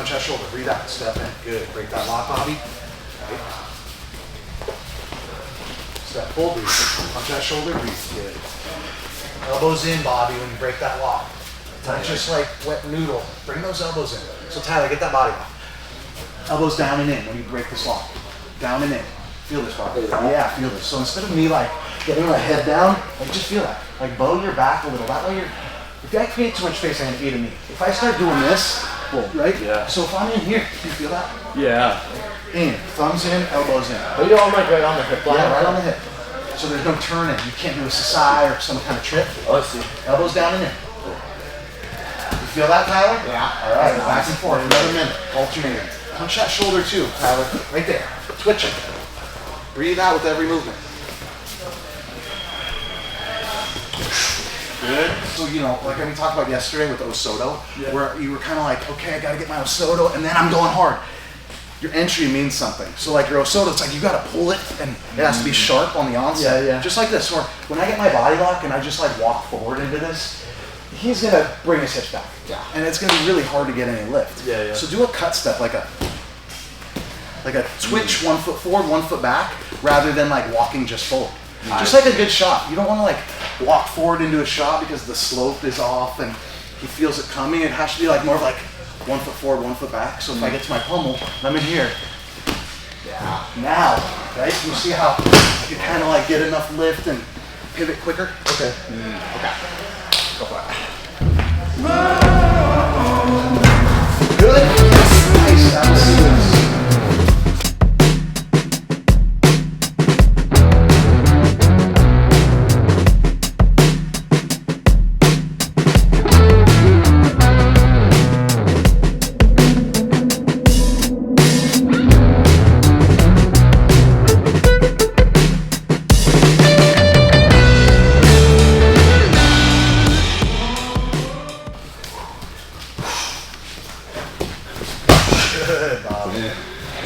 punch that shoulder, breathe out, step in, good. Break that lock, Bobby. Right. Step full, breathe. Punch that shoulder, breathe, good. Elbows in, Bobby, when you break that lock. Not just like wet noodle. Bring those elbows in. So Tyler, get that body lock. Elbows down and in when you break this lock. Down and in. Feel this, Bobby. Yeah, feel this. So instead of me like getting my head down, like just feel that. Like bow your back a little. That way if I create too much space, I'm gonna eat a knee. If I start doing this, right? Yeah. So if I'm in here, you feel that? Yeah. In, thumbs in, elbows in. But you don't like right on the hip line? Yeah, right on the hip. So there's no turning. You can't do a Sasae or some kind of trip. Oh, I see. Elbows down and in. You feel that, Tyler? Yeah. All right, back and forth, another minute, alternating. Punch that shoulder too, Tyler. Right there. Twitch it. Breathe out with every movement. Good. So, you know, like we talked about yesterday with Osoto, where you were kind of like, okay, I got to get my Osoto, and then I'm going hard. Your entry means something. So like your Osoto, it's like you got to pull it, and it has to be sharp on the onset. Yeah. Just like this, where when I get my body lock and I just like walk forward into this, he's going to bring his hips back. Yeah. And it's going to be really hard to get any lift. Yeah. So do a cut step, like a twitch, 1 foot forward, 1 foot back, rather than like walking just forward. Just like a good shot. You don't want to like walk forward into a shot because the slope is off and he feels it coming. It has to be like more of like 1 foot forward, 1 foot back. So if I get to my pummel, I'm in here. Yeah. Now, right? You see how you kind of like get enough lift and pivot quicker? Okay. Okay. Go for it. Good. Nice. That was good.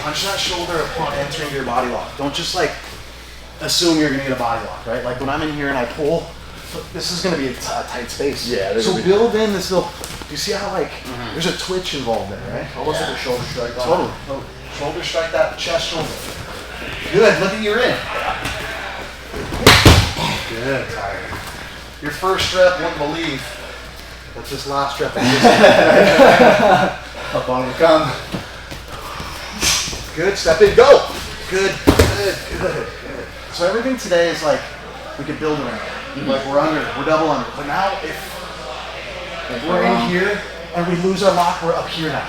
Punch that shoulder upon entering your body lock. Don't just like assume you're gonna get a body lock, right? Like when I'm in here and I pull, this is gonna be a tight space. Yeah. So build in this little, do you see how like, there's a twitch involved there, right? Almost like a shoulder strike. Totally. Shoulder strike that chest shoulder. Good, look at your in. Good, Tyler. Your first rep, wouldn't believe what this last rep is. Up on the come. Good, step in, go. Good. So everything today is like, we could build around it. Like we're under, we're double under. But now if we're in here and we lose our lock, we're up here now.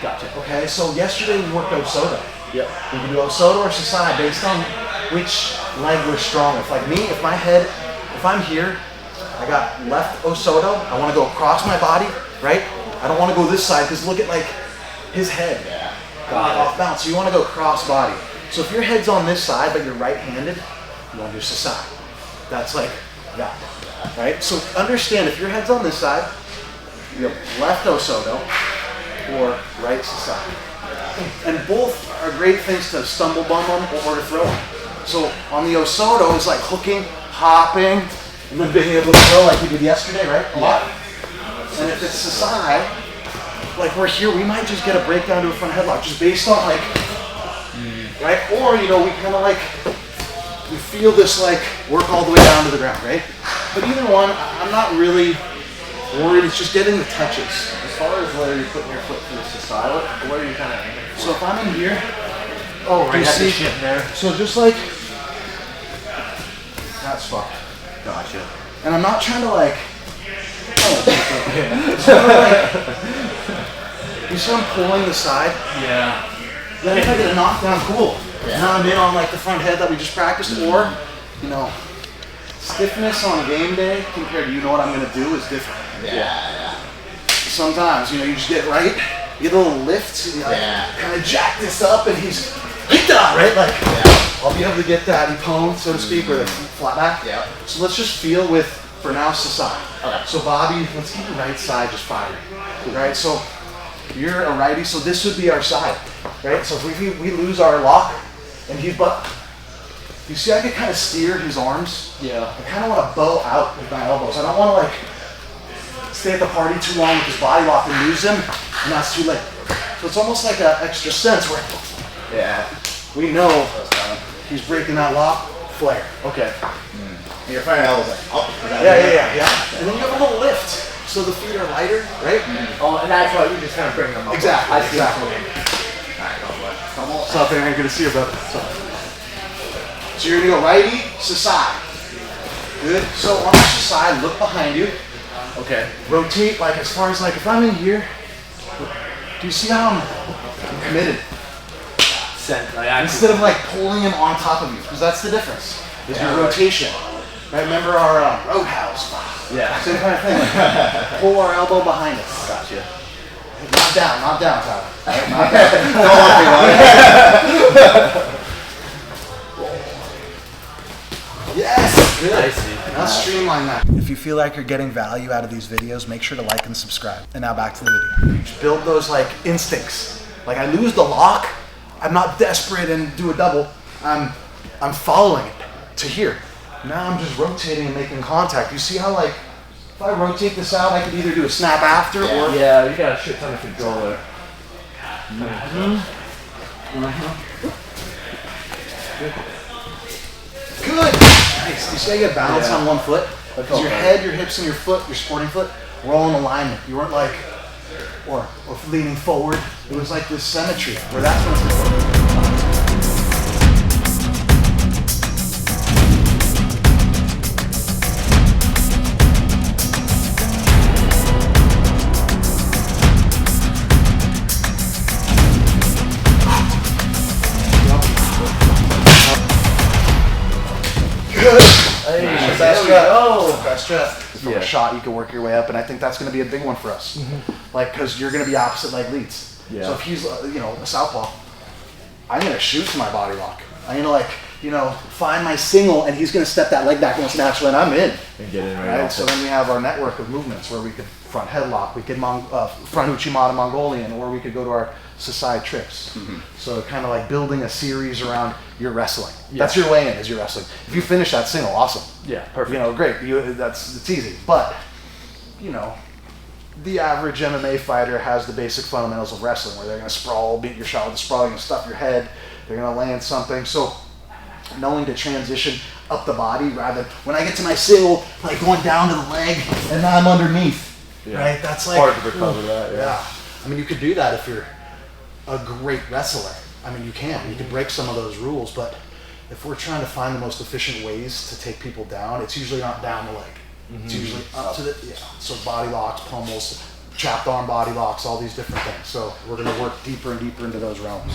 Gotcha. Okay, so yesterday we worked Osoto. Yep. We can do Osoto or Sasae based on which leg we're strong with. Like me, if my head, if I'm here, I got left Osoto, I want to go across my body, right? I don't want to go this side because look at like his head. Yeah. Off balance. So you want to go cross body. So if your head's on this side but you're right-handed, you want to do Sasae. That's like that. Right? So understand if your head's on this side, you have left Osoto or right Sasae. And both are great things to stumble bum on or to throw on. So on the Osoto it's like hooking, hopping, and then being able to throw like we did yesterday, right? A lot. And if it's Sasae, like we're here, we might just get a breakdown to a front headlock just based on like, right? Or, you know, we kind of like, we feel this like work all the way down to the ground, right? But either one, I'm not really worried. It's just getting the touches. As far as whether you're putting your foot through the Sasae, what are you kind of aiming for? So if I'm in here, right, you see, shit there. So just like, that's fucked. Gotcha. And I'm not trying to like, you see I'm pulling the side? Yeah. Then if I get a knockdown, cool. Yeah. Now I'm in on like the front head that we just practiced, or, you know, stiffness on game day compared to you know what I'm gonna do is different. Yeah. Sometimes, you know, you just get right, you get a little lift, you like, kind of jack this up and he's hit that, right? Like, I'll be able to get that epone, so to speak, or the flat back. Yeah. So let's just feel with, for now, Sasae. Okay. So Bobby, let's keep the right side just firing. Right, so you're a righty, so this would be our side, right? So if we lose our lock and he's you see I could kind of steer his arms? Yeah. I kind of want to bow out with my elbows. I don't want to like stay at the party too long with his body lock and lose him, and that's too late. So it's almost like an extra sense where we know he's breaking that lock, flare. Okay. And your front elbow's like up. Yeah. And then you have a little lift, so the feet are lighter, right? Oh, and that's why you just kind of bring them up. Exactly. I see. What's up, Aaron? Good to see you, brother. So you're gonna go righty, Sasae. Good. So on the Sasae, look behind you. Okay. Rotate like as far as like if I'm in here. Do you see how I'm committed? Instead of like pulling him on top of you, because that's the difference. Is your rotation. Right? Remember our roadhouse? Yeah. Same kind of thing. Pull our elbow behind us. Gotcha. Not down, Tyler. Right? Not down. Yes! Good. I see. Now streamline that. If you feel like you're getting value out of these videos, make sure to like and subscribe. And now back to the video. Just build those like instincts. Like I lose the lock, I'm not desperate and do a double. I'm following it to here. Now I'm just rotating and making contact. You see how like, if I rotate this out, I could either do a snap after or... Yeah, you got a shit ton of control there. Good. Nice. You see how you get balance on one foot? Because your head, your hips, and your foot, your sporting foot, were all in alignment. You weren't like, or leaning forward. It was like this symmetry, where that's what's important. Best stretch. From a shot, you can work your way up, and I think that's going to be a big one for us. Like, because you're going to be opposite leg leads. Yeah. So if he's, a southpaw, I'm going to shoot to my body lock. I'm going to find my single, and he's going to step that leg back once naturally, and I'm in. And get in Right. So then we have our network of movements where we could front headlock, we could front Uchimata Mongolian, or we could go to our Sasae trips. So kind of like building a series around your wrestling. That's your way in, is your wrestling. If you finish that single, awesome. Yeah, perfect. Great. It's easy. But the average MMA fighter has the basic fundamentals of wrestling, where they're going to sprawl, beat your shot with a sprawl, you're going to stuff your head, they're going to land something. So knowing to transition up the body rather than when I get to my single, like going down to the leg and now I'm underneath. Right? That's like hard to recover that. Yeah. I mean, you could do that if you're a great wrestler. I mean, you can break some of those rules, but if we're trying to find the most efficient ways to take people down, it's usually not down the leg. It's usually up to the, so body locks, pummels, trapped arm body locks, all these different things. So we're going to work deeper and deeper into those realms.